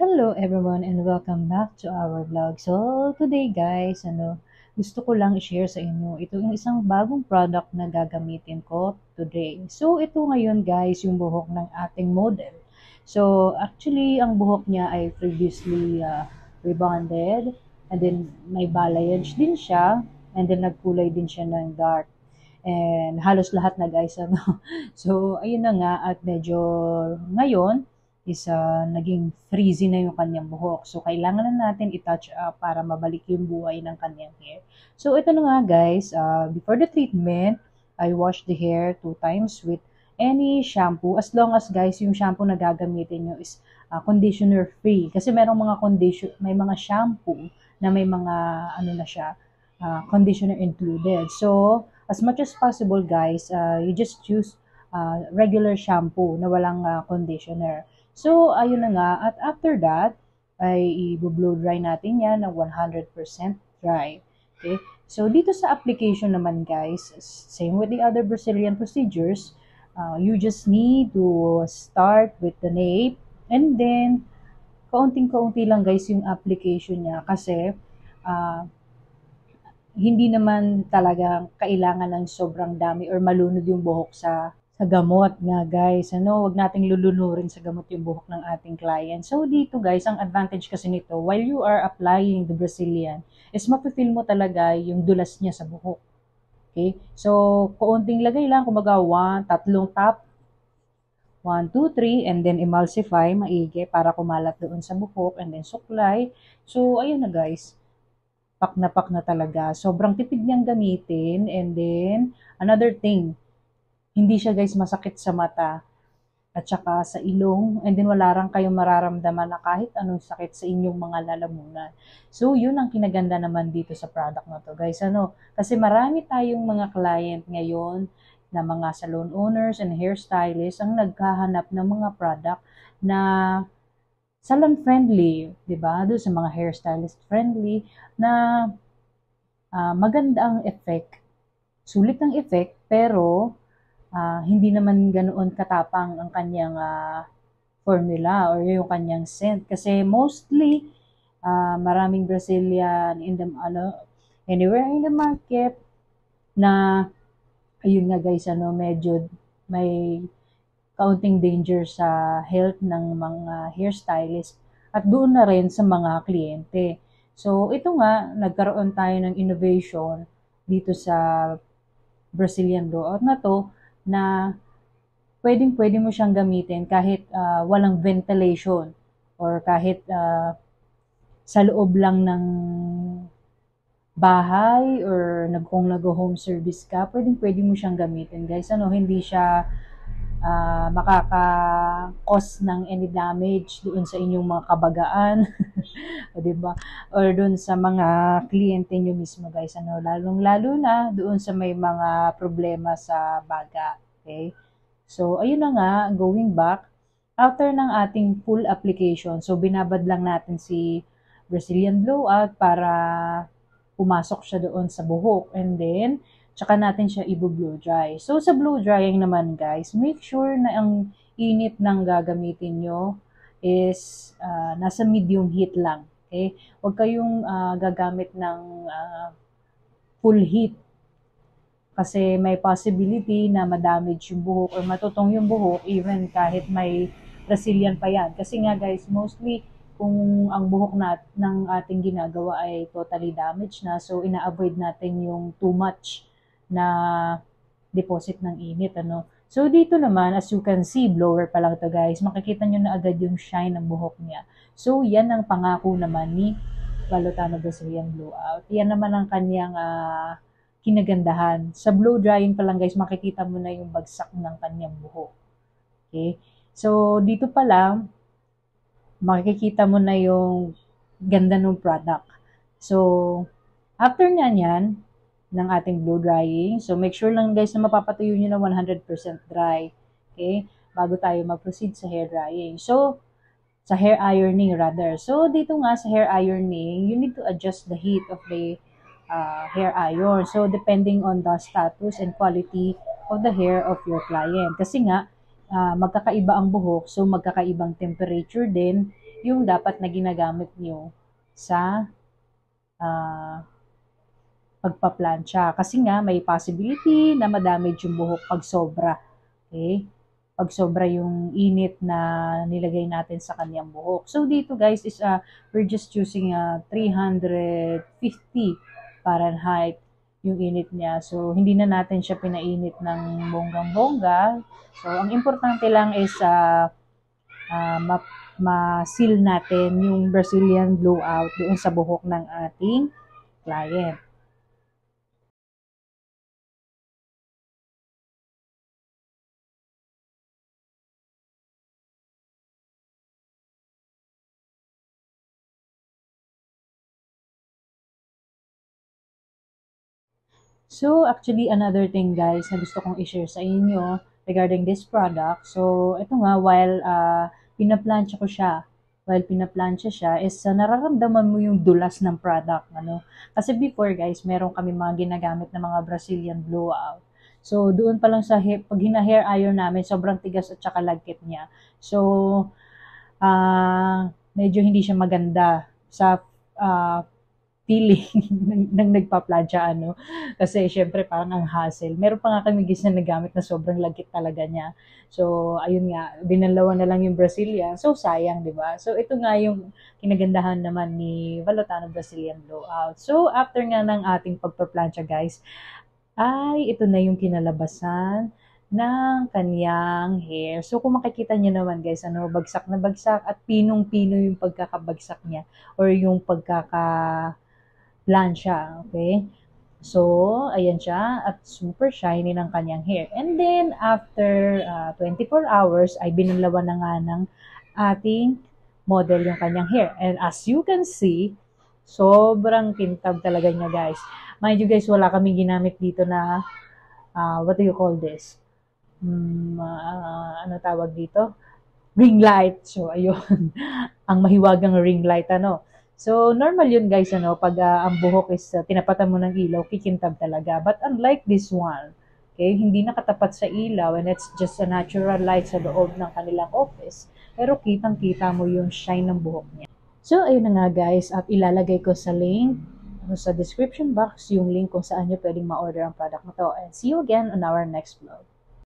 Hello everyone and welcome back to our vlog. So today guys, gusto ko lang i-share sa inyo ito yung isang bagong product na gagamitin ko today. So ito ngayon guys, yung buhok ng ating model. So actually ang buhok niya ay previously rebonded and then may balayage din siya and then nagkulay din siya ng dark. And halos lahat na guys So ayun na nga at medyo ngayon is naging frizzy na yung kanyang buhok. So, kailangan na natin i-touch up para mabalik yung buhay ng kanyang hair. So, ito na nga guys, before the treatment, I wash the hair 2 times with any shampoo. As long as guys, yung shampoo na gagamitin nyo is conditioner free. Kasi merong mga may mga shampoo na may mga ano na siya, conditioner included. So, as much as possible guys, you just choose regular shampoo na walang conditioner. So, ayun na nga. At after that, ay i-blow dry natin yan ng 100% dry. Okay? So, dito sa application naman guys, same with the other Brazilian procedures, you just need to start with the nape and then kaunting-kaunti lang guys yung application niya kasi uh, hindi naman talaga kailangan ng sobrang dami or malunod yung buhok sa gamot nga guys. Wag nating lulunurin sa gamot yung buhok ng ating client. So dito guys, ang advantage kasi nito, while you are applying the Brazilian, is mapifeel mo talaga yung dulas niya sa buhok. Okay? So, kaunting lagay lang, kumbaga 3 tap, 1, 2, 3, and then emulsify, maigi, para kumalat doon sa buhok, and then suklay. So, ayun na guys, pak na talaga. Sobrang tipid niyang gamitin. And then, another thing, hindi siya guys masakit sa mata at saka sa ilong. And then, wala rin kayong mararamdaman na kahit anong sakit sa inyong mga lalamunan. So, yun ang kinaganda naman dito sa product na to guys. Kasi marami tayong mga client ngayon na mga salon owners and hairstylists ang naghahanap ng mga product na salon friendly, 'di ba? Doon sa mga hairstylist friendly na maganda ang effect. Sulit ang effect pero hindi naman ganoon katapang ang kanyang formula or yung kanyang scent kasi mostly maraming Brazilian in the anywhere in the market na ayun nga guys medyo may kaunting danger sa health ng mga hairstylist at doon na rin sa mga kliyente. So, ito nga, nagkaroon tayo ng innovation dito sa Brazilian blowout na to na pwedeng-pwede mo siyang gamitin kahit walang ventilation or kahit sa loob lang ng bahay or kung nag-home service ka, pwedeng-pwede mo siyang gamitin guys. Hindi siya makaka-cause ng any damage doon sa inyong mga kabagaan, o diba? Or doon sa mga kliyente nyo mismo guys, lalong-lalo na doon sa may mga problema sa baga, okay? So, ayun na nga, going back, after ng ating full application, so binabad lang natin si Brazilian blowout para pumasok siya doon sa buhok and then tsaka natin siya i-blow dry. So, sa blow drying naman guys, make sure na ang init ng gagamitin nyo is nasa medium heat lang. Okay? Huwag kayong gagamit ng full heat kasi may possibility na ma-damage yung buhok or matutong yung buhok even kahit may Brazilian pa yan. Kasi nga guys, mostly kung ang buhok ng ating ginagawa ay totally damaged na, so ina-avoid natin yung too much na deposit ng init. So, dito naman, as you can see, blower pa lang to guys. Makikita nyo na agad yung shine ng buhok niya. So, yan ang pangako naman ni Balotano Brazilian Blowout. Yan naman ang kanyang kinagandahan. Sa blow drying pa lang guys, makikita mo na yung bagsak ng kanyang buhok. Okay? So, dito pa lang, makikita mo na yung ganda ng product. So, after niyan, ng ating blow drying. So, make sure lang guys na mapapatuyo nyo na 100% dry. Okay? Bago tayo mag-proceed sa hair drying. So, sa hair ironing rather. So, dito nga sa hair ironing, you need to adjust the heat of the hair iron. So, depending on the status and quality of the hair of your client. Kasi nga, magkakaiba ang buhok, so magkakaibang temperature din yung dapat na ginagamit nyo sa uh, pagpaplansya. Kasi nga, may possibility na madamage yung buhok pag sobra. Okay? Pag sobra yung init na nilagay natin sa kanyang buhok. So, dito guys, is we're just using 350 Fahrenheit yung init niya. So, hindi na natin siya pinainit ng bonggang-bongga. So, ang importante lang is ma-seal natin yung Brazilian blowout doon sa buhok ng ating client. So, actually, another thing guys na gusto kong i-share sa inyo regarding this product. So, ito nga, while pinaplansya siya, is nararamdaman mo yung dulas ng product. Ano? Kasi before guys, meron kami mga ginagamit na mga Brazilian blowout. So, doon pa lang sa pag hina-hair iron namin, sobrang tigas at saka lagkit niya. So, medyo hindi siya maganda sa feeling ng nagpa-plantsa, ano. Kasi syempre parang ang hassle. Meron pa nga kami guys na nagamit na sobrang lagkit talaga niya. So, ayun nga, binanlawan na lang yung Brazilian. So, sayang, di ba? So, ito nga yung kinagandahan naman ni Valotano Brazilian Blowout. So, after nga ng ating pagpa-plantsa guys, ay ito na yung kinalabasan ng kanyang hair. So, kung makikita niyo naman guys, ano, bagsak na bagsak at pinong-pino yung pagkakabagsak niya or yung pagkaka-plansya, okay? So, ayan siya at super shiny ng kanyang hair. And then, after 24 hours, ay binanlawan na nga ng ating model yung kanyang hair. And as you can see, sobrang kintab talaga niya guys. Mind you guys, wala kami ginamit dito na, what do you call this? Ano tawag dito? Ring light. So, ayun. Ang mahiwagang ring light, ano. So, normal yun guys, ano, pag ang buhok is tinapatan mo ng ilaw, kikintab talaga. But unlike this one, okay, hindi nakatapat sa ilaw and it's just a natural light sa loob ng kanilang office. Pero kitang-kita mo yung shine ng buhok niya. So, ayun na nga guys, at ilalagay ko sa link, sa description box, yung link kung saan nyo pwedeng ma-order ang product na to. And see you again on our next vlog.